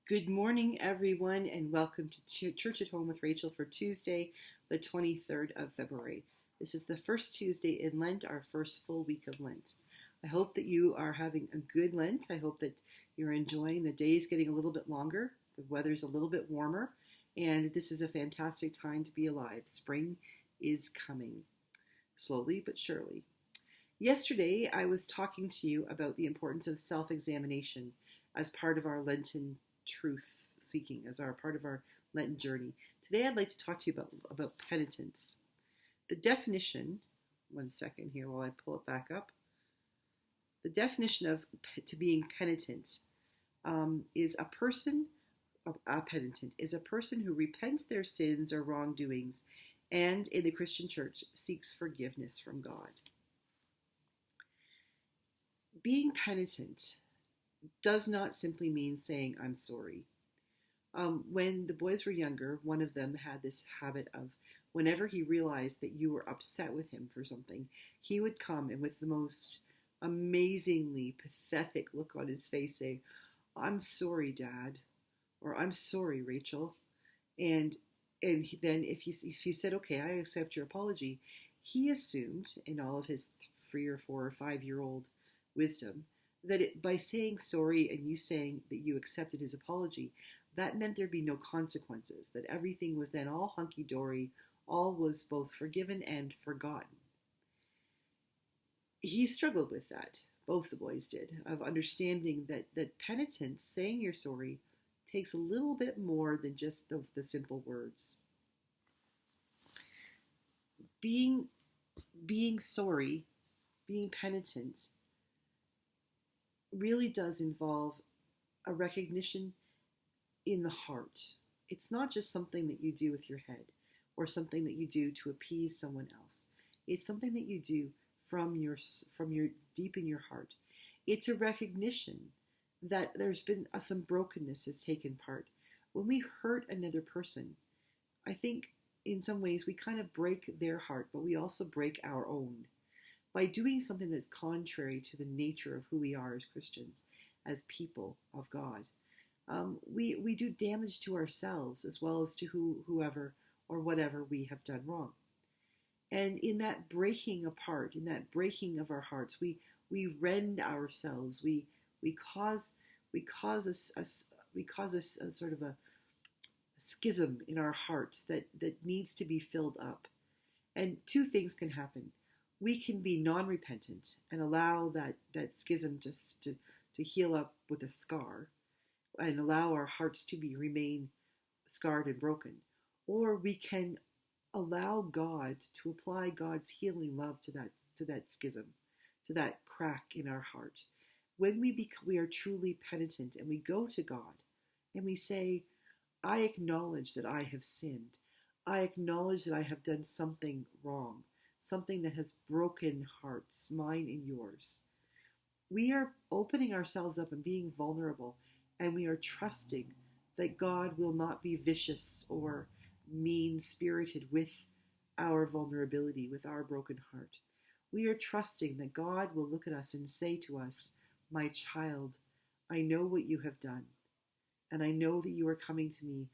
Good morning, everyone, and welcome to Church at Home with Rachael for Tuesday, the 23rd of February. This is the first Tuesday in Lent, our first full week of Lent. I hope that you are having a good Lent. I hope that you're enjoying the days getting a little bit longer, the weather's a little bit warmer, and this is a fantastic time to be alive. Spring is coming, slowly but surely. Yesterday, I was talking to you about the importance of self-examination as part of our Lenten truth seeking, as our part of our Lenten journey. Today I'd like to talk to you about penitence. The definition, one second here while I pull it back up. The definition of to being penitent is a penitent is a person who repents their sins or wrongdoings and in the Christian church seeks forgiveness from God. Being penitent does not simply mean saying, I'm sorry. When the boys were younger, one of them had this habit of, whenever he realized that you were upset with him for something, he would come and with the most amazingly pathetic look on his face say, I'm sorry, Dad, or I'm sorry, Rachel. And then if you said, okay, I accept your apology, he assumed in all of his 3 or 4 or 5-year-old wisdom that by saying sorry and you saying that you accepted his apology, that meant there'd be no consequences, that everything was then all hunky-dory, all was both forgiven and forgotten. He struggled with that, both the boys did, of understanding that penitence, saying you're sorry, takes a little bit more than just the simple words. Being sorry, being penitent, really does involve a recognition in the heart. It's not just something that you do with your head or something that you do to appease someone else. It's something that you do from your deep in your heart. It's a recognition that there's been some brokenness has taken part. When we hurt another person, I think in some ways we kind of break their heart, but we also break our own. By doing something that's contrary to the nature of who we are as Christians, as people of God, we do damage to ourselves as well as to whoever or whatever we have done wrong. And in that breaking apart, in that breaking of our hearts, we rend ourselves. We cause a sort of a schism in our hearts that needs to be filled up. And two things can happen. We can be non-repentant and allow that schism to heal up with a scar and allow our hearts to remain scarred and broken. Or we can allow God to apply God's healing love to that schism, to that crack in our heart. When we are truly penitent and we go to God and we say, I acknowledge that I have sinned. I acknowledge that I have done something wrong. Something that has broken hearts, mine and yours. We are opening ourselves up and being vulnerable, and we are trusting that God will not be vicious or mean-spirited with our vulnerability, with our broken heart. We are trusting that God will look at us and say to us, my child, I know what you have done, and I know that you are coming to me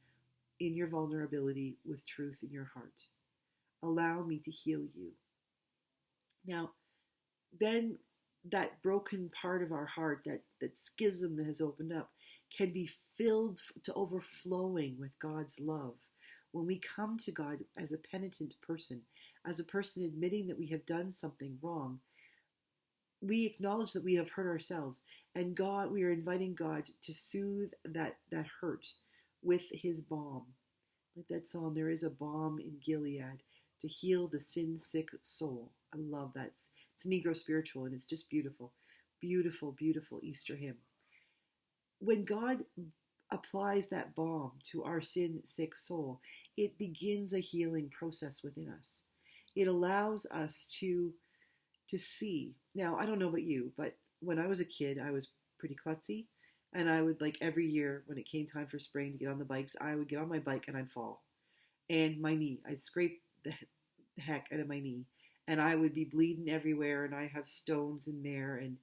in your vulnerability with truth in your heart. Allow me to heal you. Now, then that broken part of our heart, that schism that has opened up, can be filled to overflowing with God's love. When we come to God as a penitent person, as a person admitting that we have done something wrong, we acknowledge that we have hurt ourselves, and we are inviting God to soothe that hurt with his balm. Like that song, there is a balm in Gilead to heal the sin-sick soul. I love that. It's a Negro spiritual, and it's just beautiful. Beautiful, beautiful Easter hymn. When God applies that balm to our sin-sick soul, it begins a healing process within us. It allows us to see. Now, I don't know about you, but when I was a kid, I was pretty klutzy, and I would, like, every year when it came time for spring to get on the bikes, I would get on my bike and I'd fall. And my knee, I'd scrape the heck out of my knee, and I would be bleeding everywhere, and I have stones in there, and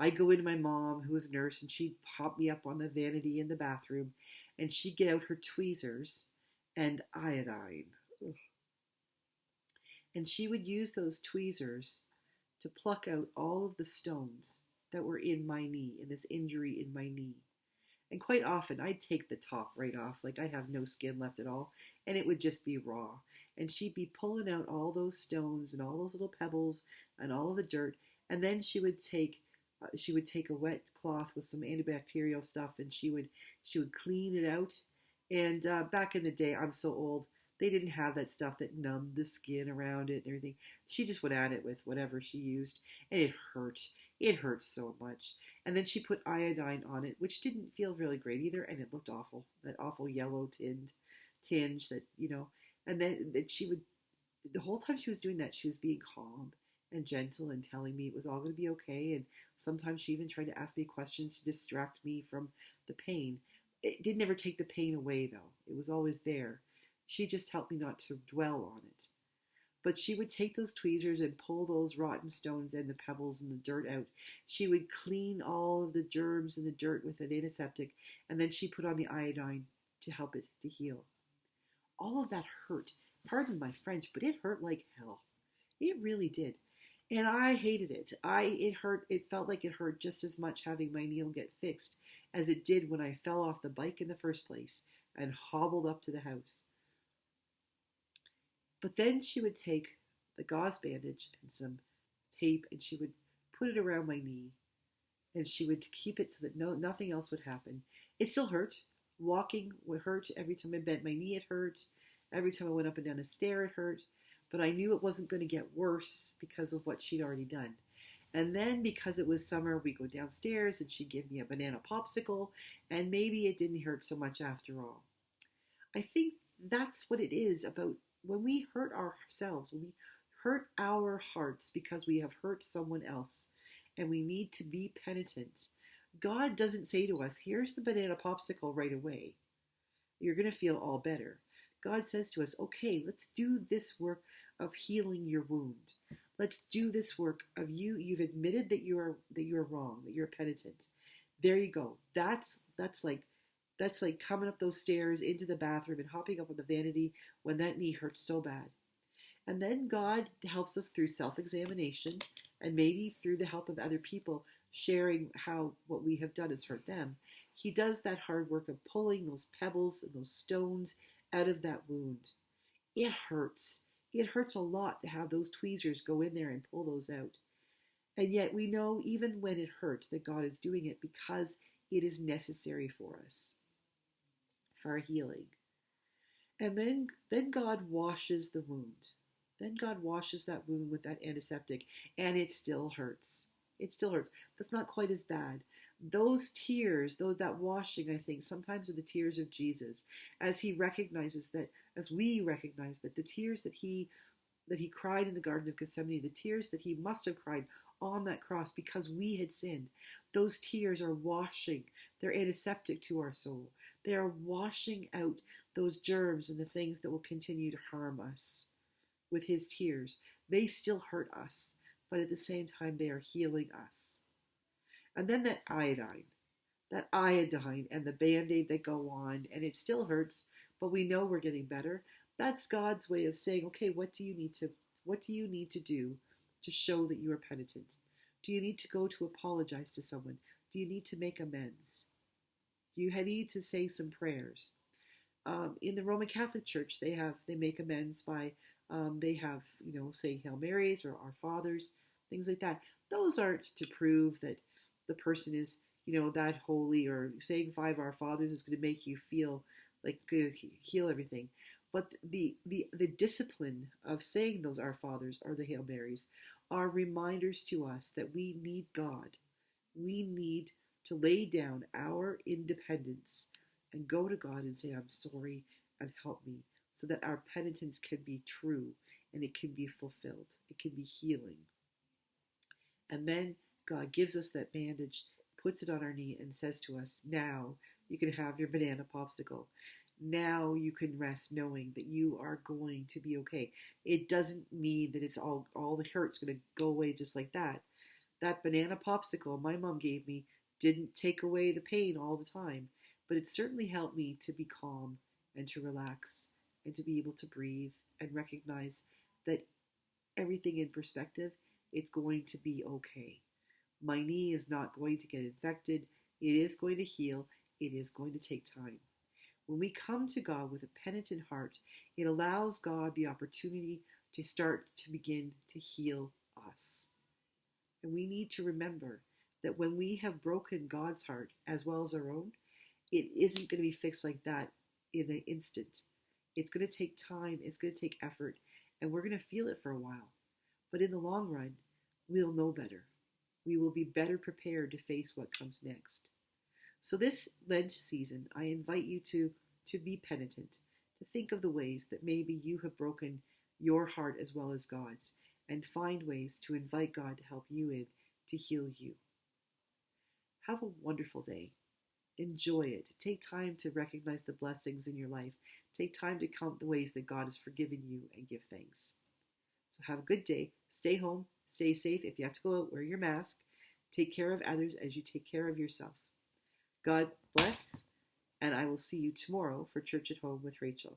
I'd go into my mom, who was a nurse, and she'd pop me up on the vanity in the bathroom, and she'd get out her tweezers and iodine. Ugh. And she would use those tweezers to pluck out all of the stones that were in my knee, in this injury in my knee. And quite often I'd take the top right off, like I have no skin left at all, and it would just be raw. And she'd be pulling out all those stones and all those little pebbles and all of the dirt, and then she would take a wet cloth with some antibacterial stuff, and she would clean it out. And back in the day, I'm so old, they didn't have that stuff that numbed the skin around it and everything. She just went at it with whatever she used, and it hurt. It hurt so much. And then she put iodine on it, which didn't feel really great either, and it looked awful. That awful yellow tinge that, and then she would, the whole time she was doing that, she was being calm and gentle and telling me it was all going to be okay. And sometimes she even tried to ask me questions to distract me from the pain. It didn't ever take the pain away, though. It was always there. She just helped me not to dwell on it. But she would take those tweezers and pull those rotten stones and the pebbles and the dirt out. She would clean all of the germs and the dirt with an antiseptic, and then she put on the iodine to help it to heal. All of that hurt. Pardon my French, but it hurt like hell. It really did. And I hated it. It hurt. It felt like it hurt just as much having my knee get fixed as it did when I fell off the bike in the first place and hobbled up to the house. But then she would take the gauze bandage and some tape, and she would put it around my knee, and she would keep it so that nothing else would happen. It still hurt. Walking would hurt. Every time I bent my knee, it hurt. Every time I went up and down a stair, it hurt. But I knew it wasn't going to get worse because of what she'd already done. And then because it was summer, we'd go downstairs and she'd give me a banana popsicle, and maybe it didn't hurt so much after all. I think that's what it is about when we hurt ourselves, when we hurt our hearts because we have hurt someone else and we need to be penitent. God doesn't say to us, here's the banana popsicle right away. You're going to feel all better. God says to us, okay, let's do this work of healing your wound. Let's do this work of you've admitted that you're wrong, that you're penitent. There you go. That's like coming up those stairs into the bathroom and hopping up on the vanity when that knee hurts so bad. And then God helps us through self-examination and maybe through the help of other people sharing how what we have done has hurt them. He does that hard work of pulling those pebbles and those stones out of that wound. It hurts. It hurts a lot to have those tweezers go in there and pull those out. And yet we know even when it hurts that God is doing it because it is necessary for us, for our healing. And then God washes the wound. Then God washes that wound with that antiseptic, and it still hurts. It still hurts, but it's not quite as bad. Those tears, that washing, I think, sometimes are the tears of Jesus, as he recognizes that, as we recognize that the tears that he cried in the Garden of Gethsemane, the tears that he must have cried on that cross because we had sinned, those tears are washing. They're antiseptic to our soul. They are washing out those germs and the things that will continue to harm us. With his tears, they still hurt us, but at the same time, they are healing us. And then that iodine and the Band-Aid that go on, and it still hurts, but we know we're getting better. That's God's way of saying, okay, what do you need to do to show that you are penitent? Do you need to go to apologize to someone? Do you need to make amends? Do you need to say some prayers? In the Roman Catholic Church, they make amends by saying Hail Marys or Our Fathers, things like that. Those aren't to prove that the person is, that holy, or saying 5 Our Fathers is going to make you feel like good, heal everything. But the discipline of saying those Our Fathers or the Hail Marys are reminders to us that we need God. We need to lay down our independence and go to God and say, I'm sorry, and help me, so that our penitence can be true and it can be fulfilled. It can be healing. And then God gives us that bandage, puts it on our knee, and says to us, now you can have your banana popsicle. Now you can rest knowing that you are going to be okay. It doesn't mean that it's all the hurt's going to go away just like that. That banana popsicle my mom gave me didn't take away the pain all the time, but it certainly helped me to be calm and to relax and to be able to breathe and recognize that everything in perspective, it's going to be okay. My knee is not going to get infected. It is going to heal. It is going to take time. When we come to God with a penitent heart, it allows God the opportunity to start to begin to heal us. And we need to remember that when we have broken God's heart as well as our own, it isn't going to be fixed like that in an instant. It's going to take time, it's going to take effort, and we're going to feel it for a while. But in the long run, we'll know better. We will be better prepared to face what comes next. So this Lent season, I invite you to be penitent, to think of the ways that maybe you have broken your heart as well as God's, and find ways to invite God to help you in to heal you. Have a wonderful day. Enjoy it. Take time to recognize the blessings in your life. Take time to count the ways that God has forgiven you and give thanks. So have a good day. Stay home. Stay safe. If you have to go out, wear your mask. Take care of others as you take care of yourself. God bless, and I will see you tomorrow for Church at Home with Rachael.